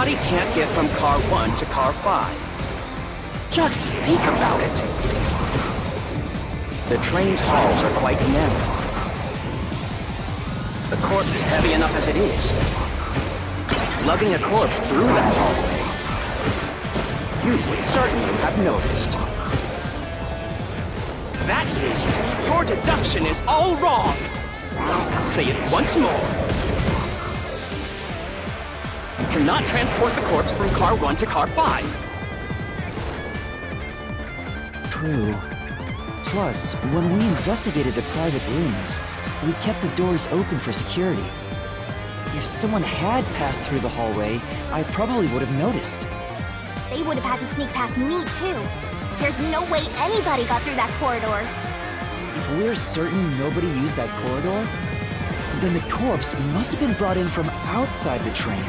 body can't get from car 1 to car 5. Just think about it. The train's halls are quite narrow. The corpse is heavy enough as it is. Lugging a corpse through that hallway, you would certainly have noticed. That means your deduction is all wrong. I'll say it once more. You cannot transport the corpse from car 1 to car 5. True. Plus, when we investigated the private rooms, we kept the doors open for security. If someone had passed through the hallway, I probably would have noticed. They would have had to sneak past me, too. There's no way anybody got through that corridor. If we're certain nobody used that corridor, then the corpse must have been brought in from outside the train,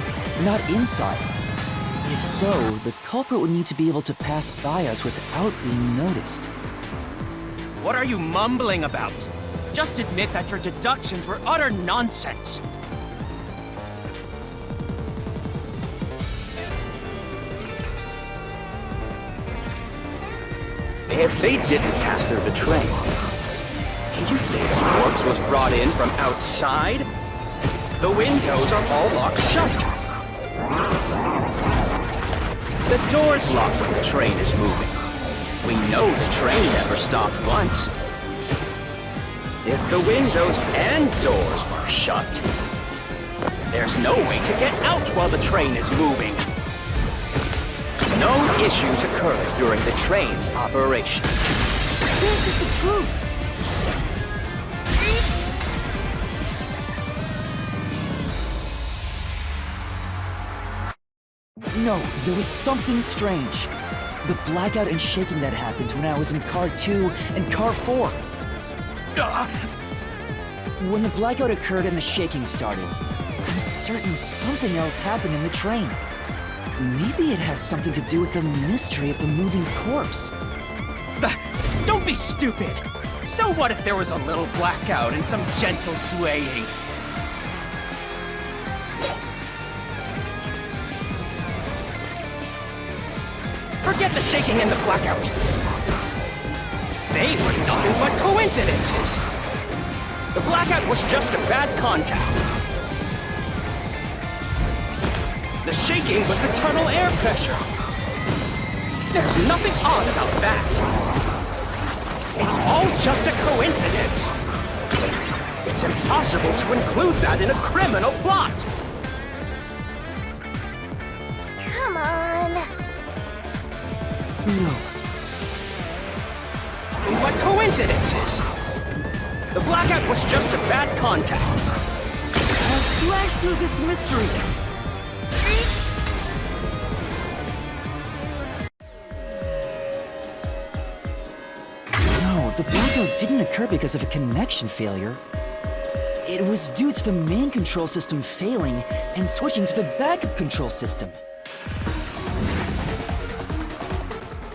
not inside. If so, the culprit would need to be able to pass by us without being noticed. What are you mumbling about? Just admit that your deductions were utter nonsense. If they didn't pass through the train, you think the corpse was brought in from outside? The windows are all locked shut. The door's locked when the train is moving. We know the train never stopped once. If the windows and doors are shut, there's no way to get out while the train is moving. No issues occurred during the train's operation. This is the truth. No, there was something strange. The blackout and shaking that happened when I was in car 2 and car 4. When the blackout occurred and the shaking started, I'm certain something else happened in the train. Maybe it has something to do with the mystery of the moving corpse. Don't be stupid! So what if there was a little blackout and some gentle swaying? Forget the shaking and the blackout. They were nothing but coincidences. The blackout was just a bad contact. The shaking was the tunnel air pressure. There's nothing odd about that. It's all just a coincidence. It's impossible to include that in a criminal plot. Come on. No. What coincidences? The blackout was just a bad contact. I'll slash through this mystery. No, the blackout didn't occur because of a connection failure. It was due to the main control system failing and switching to the backup control system.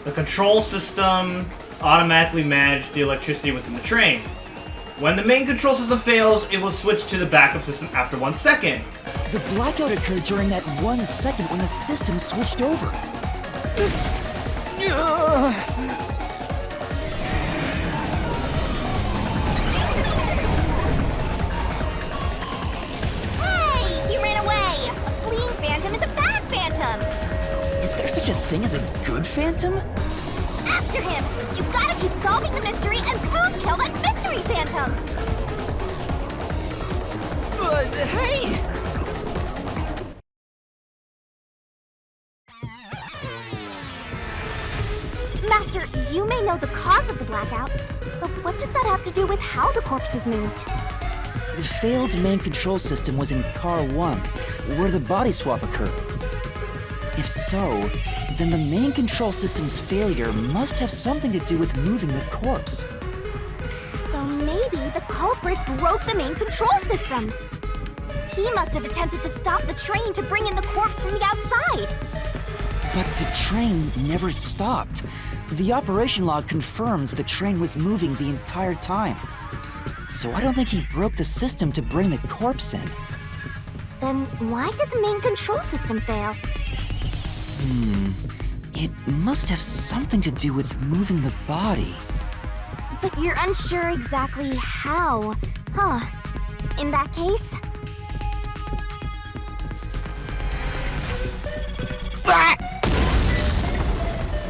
The control system automatically managed the electricity within the train. When the main control system fails, it will switch to the backup system after 1 second. The blackout occurred during that 1 second when the system switched over. Hey! He ran away! A fleeing phantom is a bad phantom! Is there such a thing as a good phantom? After him! You gotta keep solving the mystery and prove kill that mystery phantom! Hey! Master, you may know the cause of the blackout, but what does that have to do with how the corpse was moved? The failed main control system was in car 1, where the body swap occurred. If so, then the main control system's failure must have something to do with moving the corpse. So maybe the culprit broke the main control system. He must have attempted to stop the train to bring in the corpse from the outside. But the train never stopped. The operation log confirms the train was moving the entire time. So I don't think he broke the system to bring the corpse in. Then why did the main control system fail? It must have something to do with moving the body. But you're unsure exactly how, huh? In that case...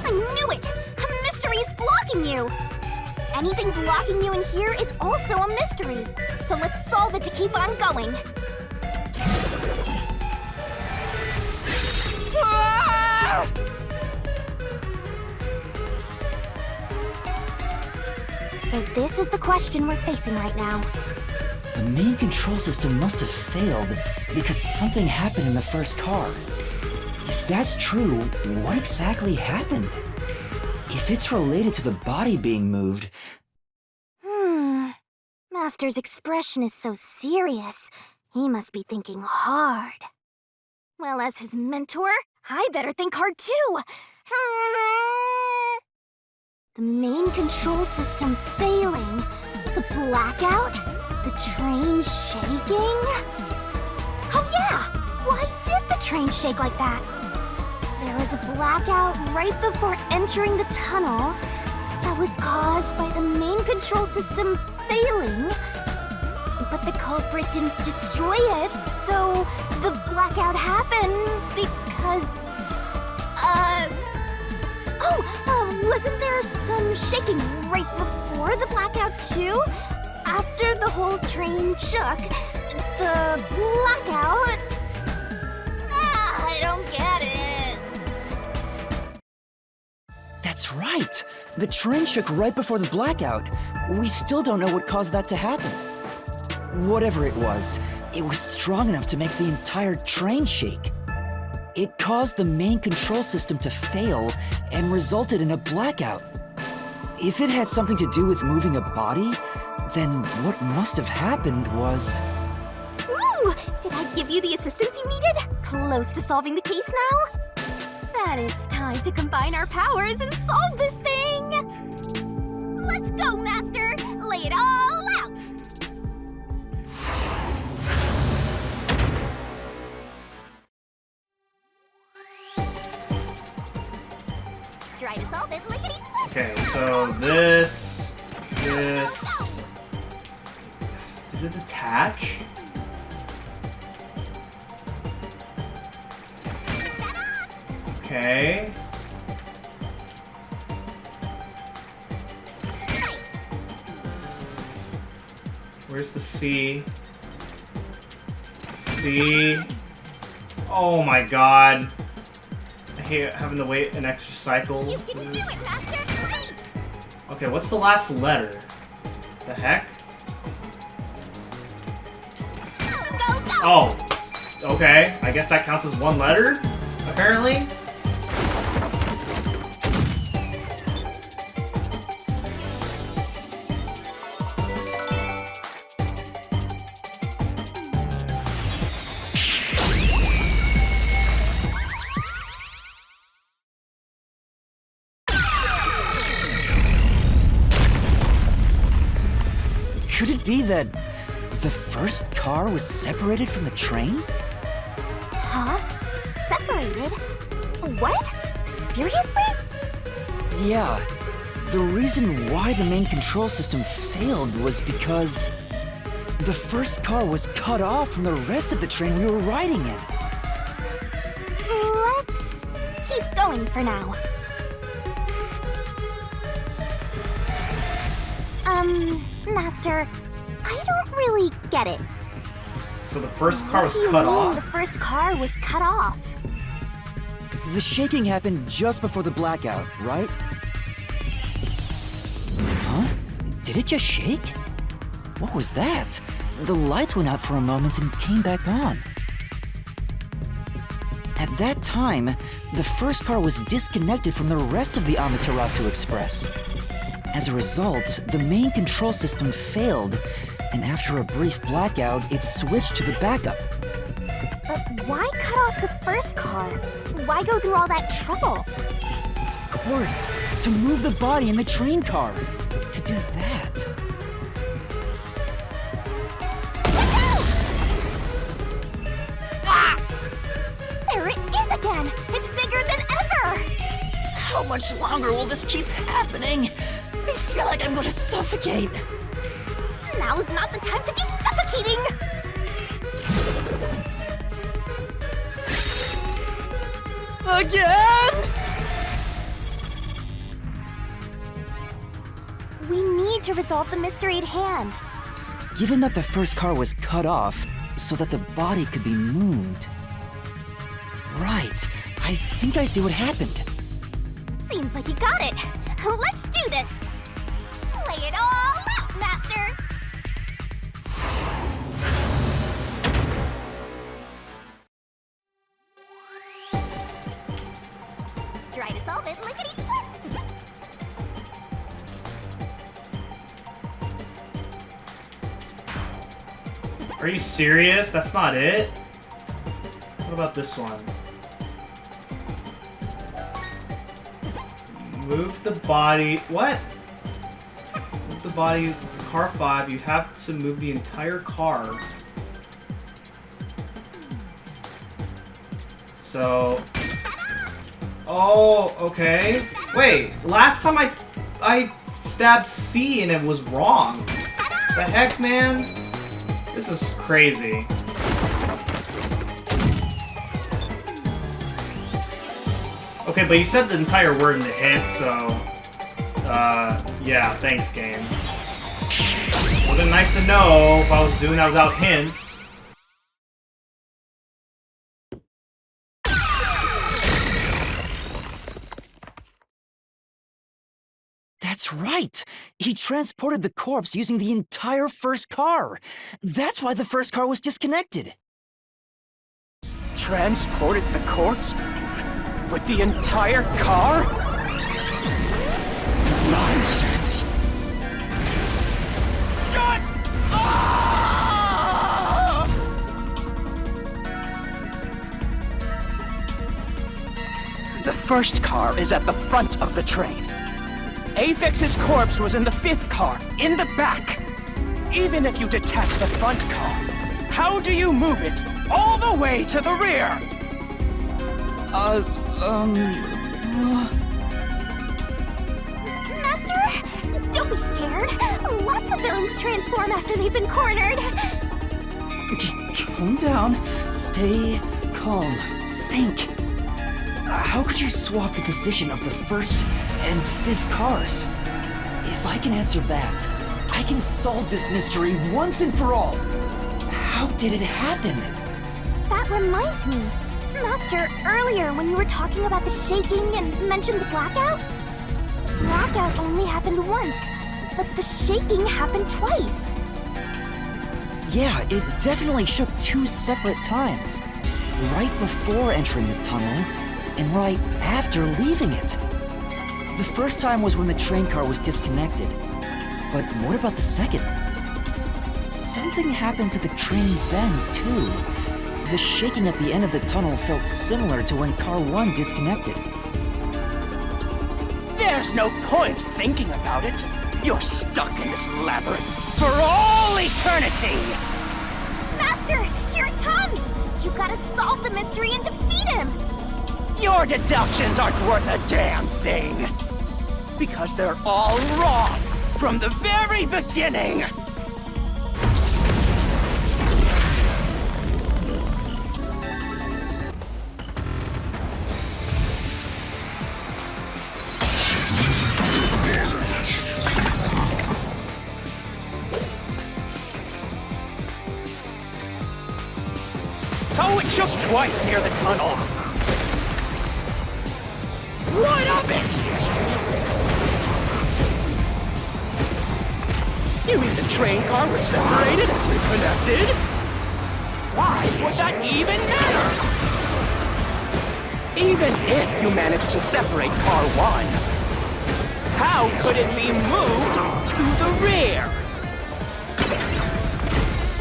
I knew it! A mystery is blocking you! Anything blocking you in here is also a mystery. So let's solve it to keep on going. So this is the question we're facing right now. The main control system must have failed because something happened in the first car. If that's true, what exactly happened? If it's related to the body being moved... Master's expression is so serious. He must be thinking hard. Well, as his mentor, I better think hard too. The main control system failing, the blackout, the train shaking. Oh yeah! Why did the train shake like that? There was a blackout right before entering the tunnel that was caused by the main control system failing. But the culprit didn't destroy it, so the blackout happened because... wasn't there some shaking right before the blackout too? After the whole train shook, the blackout... I don't get it. That's right! The train shook right before the blackout. We still don't know what caused that to happen. Whatever it was strong enough to make the entire train shake. It caused the main control system to fail and resulted in a blackout. If it had something to do with moving a body, then what must have happened was... Ooh! Did I give you the assistance you needed? Close to solving the case now? Then it's time to combine our powers and solve this thing! Let's go, Master! Lay it all out! Try to solve it lickety-split! Okay, so this... Is it detach? Okay. Nice. Where's the C? C. Oh my god. I hate having to wait an extra cycle. You can do it, Master! Great! Okay, what's the last letter? The heck? Go, go! Oh. Okay, I guess that counts as one letter, apparently. Could it be that the first car was separated from the train? Huh? Separated? What? Seriously? Yeah. The reason why the main control system failed was because the first car was cut off from the rest of the train we were riding in. Let's keep going for now. Master, I don't really get it. So the first car was What do you cut mean off? the first car was cut off? The shaking happened just before the blackout, right? Huh? Did it just shake? What was that? The lights went out for a moment and came back on. At that time, the first car was disconnected from the rest of the Amaterasu Express. As a result, the main control system failed, and after a brief blackout, it switched to the backup. But why cut off the first car? Why go through all that trouble? Of course, to move the body in the train car. To do that. Watch out! Ah! There it is again! It's bigger than How much longer will this keep happening? I feel like I'm gonna suffocate. Now's not the time to be suffocating! Again? We need to resolve the mystery at hand. Given that the first car was cut off so that the body could be moved. Right, I think I see what happened. Seems like you got it. Let's do this! Lay it all out, Master! Try to solve it lickety-split! Are you serious? That's not it? What about this one? Move the body. What? Move the body. Car 5. You have to move the entire car. So. Oh, okay. Wait. Last time I stabbed C and it was wrong. The heck, man? This is crazy. Okay, but you said the entire word in the hit, so... yeah, thanks, game. Would've been nice to know if I was doing that without hints. That's right! He transported the corpse using the entire first car. That's why the first car was disconnected. Transported the corpse? With the entire car? Nonsense. Shut up! The first car is at the front of the train. Apex's corpse was in the 5th car, in the back. Even if you detach the front car, how do you move it all the way to the rear? Master, don't be scared. Lots of villains transform after they've been cornered. Calm down. Stay calm. Think. How could you swap the position of the 1st and 5th cars? If I can answer that, I can solve this mystery once and for all. How did it happen? That reminds me. Master, earlier when you were talking about the shaking and mentioned the blackout? Blackout only happened once, but the shaking happened twice. Yeah, it definitely shook 2 separate times. Right before entering the tunnel, and right after leaving it. The first time was when the train car was disconnected. But what about the second? Something happened to the train then, too. The shaking at the end of the tunnel felt similar to when car 1 disconnected. There's no point thinking about it. You're stuck in this labyrinth for all eternity! Master, here it comes! You gotta solve the mystery and defeat him! Your deductions aren't worth a damn thing! Because they're all wrong from the very beginning! So it shook twice near the tunnel. What of it? You mean the train car was separated and reconnected? Why would that even matter? Even if you managed to separate car 1, how could it be moved to the rear?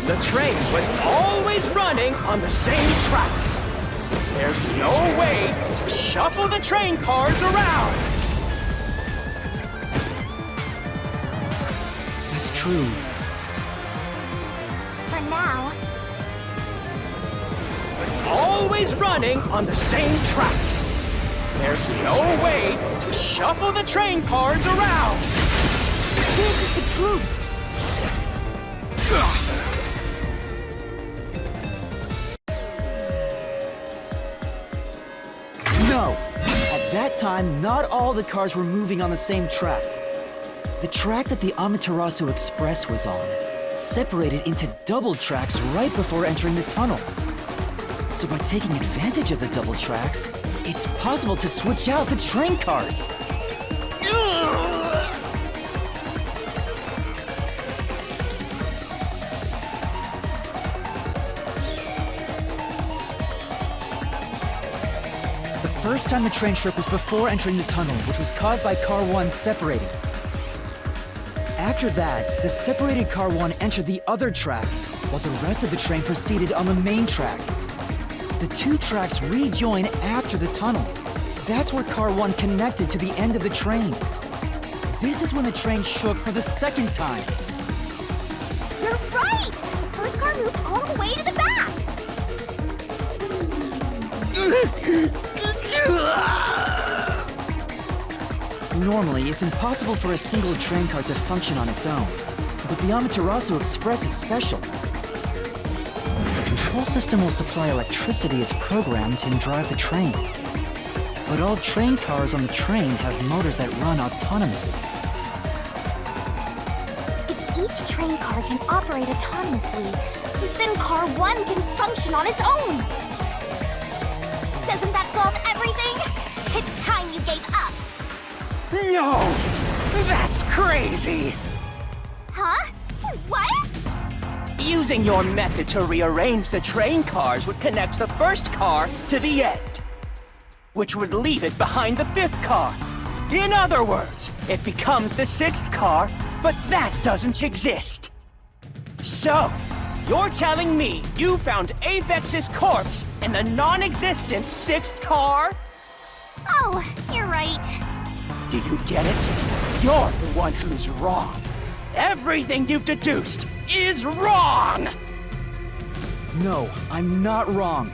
The train was always running on the same tracks. There's no way to shuffle the train cars around. That's true. For now. Was always running on the same tracks. There's no way to shuffle the train cars around! This is the truth. No! At that time, not all the cars were moving on the same track. The track that the Amaterasu Express was on separated into double tracks right before entering the tunnel. So by taking advantage of the double tracks, it's possible to switch out the train cars. The first time the train trip was before entering the tunnel, which was caused by Car 1 separating. After that, the separated Car 1 entered the other track, while the rest of the train proceeded on the main track. The two tracks rejoin after the tunnel. That's where Car 1 connected to the end of the train. This is when the train shook for the second time. You're right! The first car moved all the way to the back! Normally, it's impossible for a single train car to function on its own. But the Amaterasu Express is special. The control system will supply electricity as programmed and drive the train. But all train cars on the train have motors that run autonomously. If each train car can operate autonomously, then Car 1 can function on its own! Doesn't that solve everything? It's time you gave up! No! That's crazy! Huh? What? Using your method to rearrange the train cars would connect the first car to the end, which would leave it behind the fifth car. In other words, it becomes the sixth car, but that doesn't exist. So, you're telling me you found Avex's corpse in the non-existent sixth car? Oh, you're right. Do you get it? You're the one who's wrong. Everything you've deduced is wrong! No, I'm not wrong.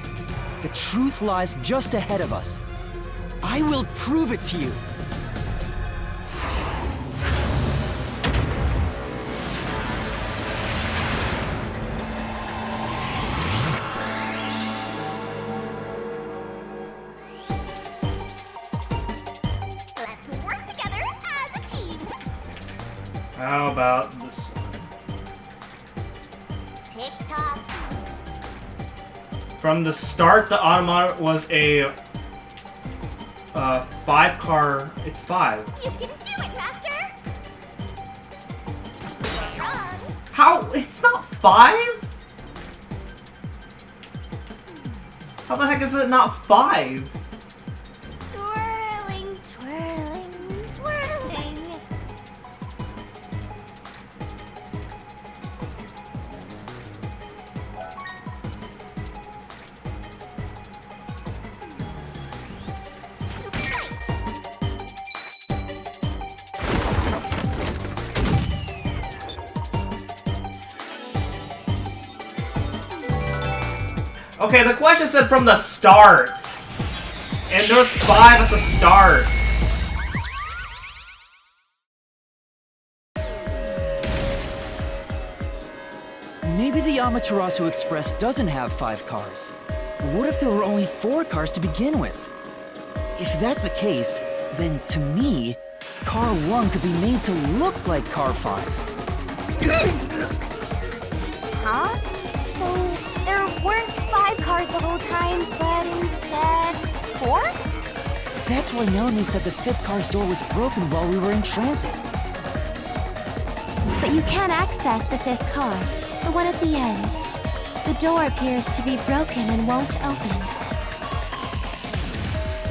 The truth lies just ahead of us. I will prove it to you. Let's work together as a team. How about this one? Tick-tock. From the start, the Automata was a 5-car. It's 5. You can do it, Master! Wrong. How? It's not 5? How the heck is it not 5? Twirling, twirling, twirling. Nice. Okay, the question said from the start. And there's 5 at the start. Maybe the Amaterasu Express doesn't have 5 cars. What if there were only 4 cars to begin with? If that's the case, then to me, Car 1 could be made to look like Car 5. Huh? So there weren't 5 cars the whole time, but instead 4? That's why Melanie said the 5th car's door was broken while we were in transit. But you can't access the 5th car, the one at the end. The door appears to be broken and won't open.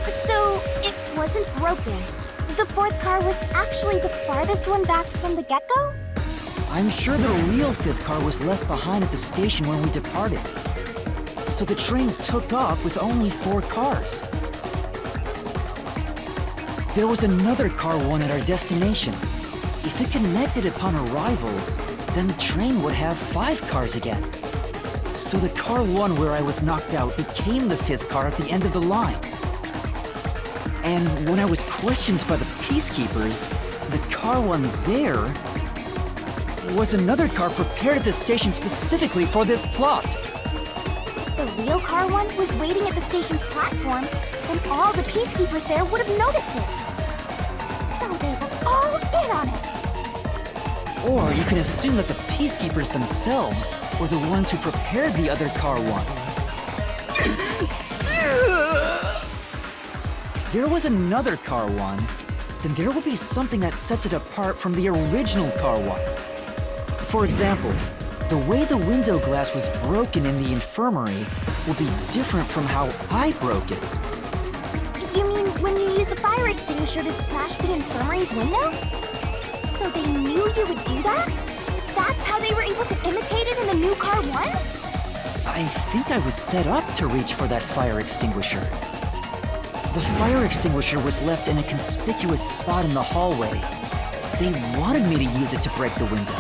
So it wasn't broken. The 4th car was actually the farthest one back from the get-go? I'm sure the real 5th car was left behind at the station when we departed. So the train took off with only 4 cars. There was another Car 1 at our destination. If it connected upon arrival, then the train would have 5 cars again. So the Car 1 where I was knocked out became the 5th car at the end of the line. And when I was questioned by the Peacekeepers, the car one there was another car prepared at the station specifically for this plot. The real car one was waiting at the station's platform, and all the Peacekeepers there would have noticed it. So they were all in on it. Or you can assume that the Peacekeepers themselves were the ones who prepared the other car one. If there was another car one, then there will be something that sets it apart from the original car one. For example, the way the window glass was broken in the infirmary will be different from how I broke it. You mean when you used the fire extinguisher to smash the infirmary's window? So they knew you would do that? That's how they were able to imitate it in the new car one? I think I was set up to reach for that fire extinguisher. The fire extinguisher was left in a conspicuous spot in the hallway. They wanted me to use it to break the window.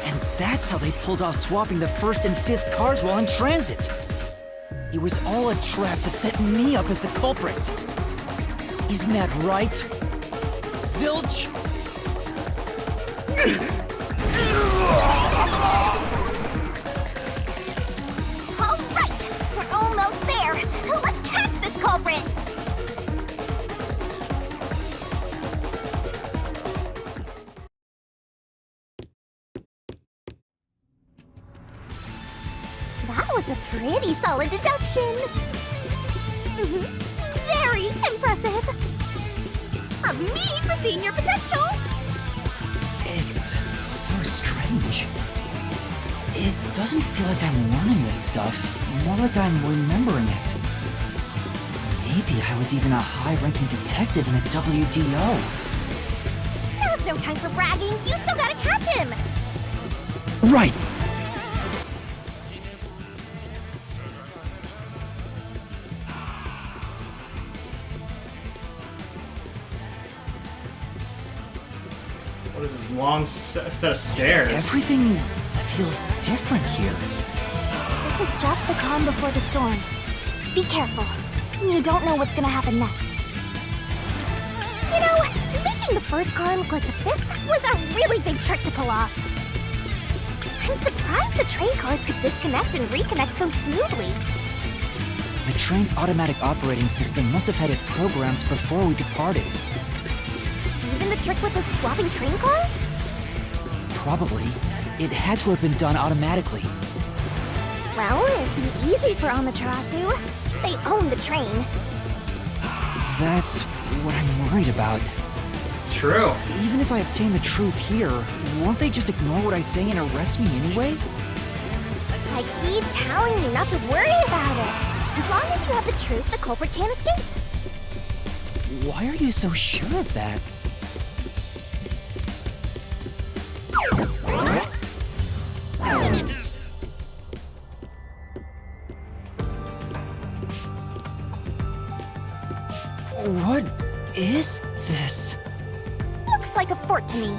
And that's how they pulled off swapping the first and fifth cars while in transit. It was all a trap to set me up as the culprit. Isn't that right? Zilch? All right, we're almost there. Let's catch this culprit. That was a pretty solid deduction. Very impressive. Of me foreseeing your potential. It's so strange. It doesn't feel like I'm learning this stuff, more like I'm remembering it. Maybe I was even a high-ranking detective in the WDO. Now's no time for bragging. You still gotta catch him. Right! What is this long set of stairs? Everything feels different here. This is just the calm before the storm. Be careful. You don't know what's gonna happen next. You know, making the first car look like the fifth was a really big trick to pull off. I'm surprised the train cars could disconnect and reconnect so smoothly. The train's automatic operating system must have had it programmed before we departed. Even the trick with the swapping train car? Probably. It had to have been done automatically. Well, it'd be easy for Amaterasu. They own the train. That's what I'm worried about. It's true. Even if I obtain the truth here, won't they just ignore what I say and arrest me anyway? I keep telling you not to worry about it. As long as you have the truth, the culprit can't escape. Why are you so sure of that? What is this? Looks like a fort to me.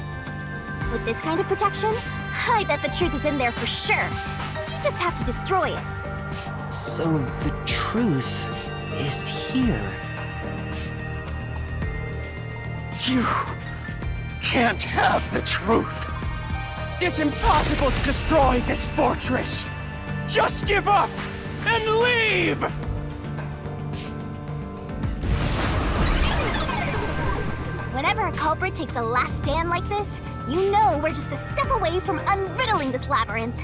With this kind of protection, I bet the truth is in there for sure. You just have to destroy it. So the truth is here. You can't have the truth. It's impossible to destroy this fortress. Just give up and leave! Whenever a culprit takes a last stand like this, you know we're just a step away from unriddling this labyrinth.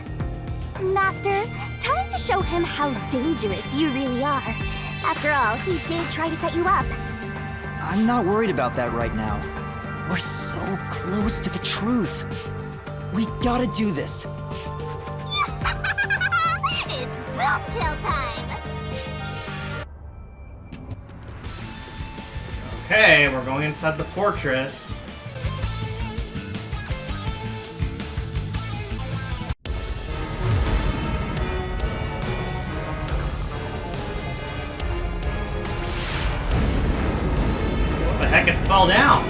Master, time to show him how dangerous you really are. After all, he did try to set you up. I'm not worried about that right now. We're so close to the truth. We gotta do this. It's boom kill time! Okay, we're going inside the fortress. What the heck? It fell down.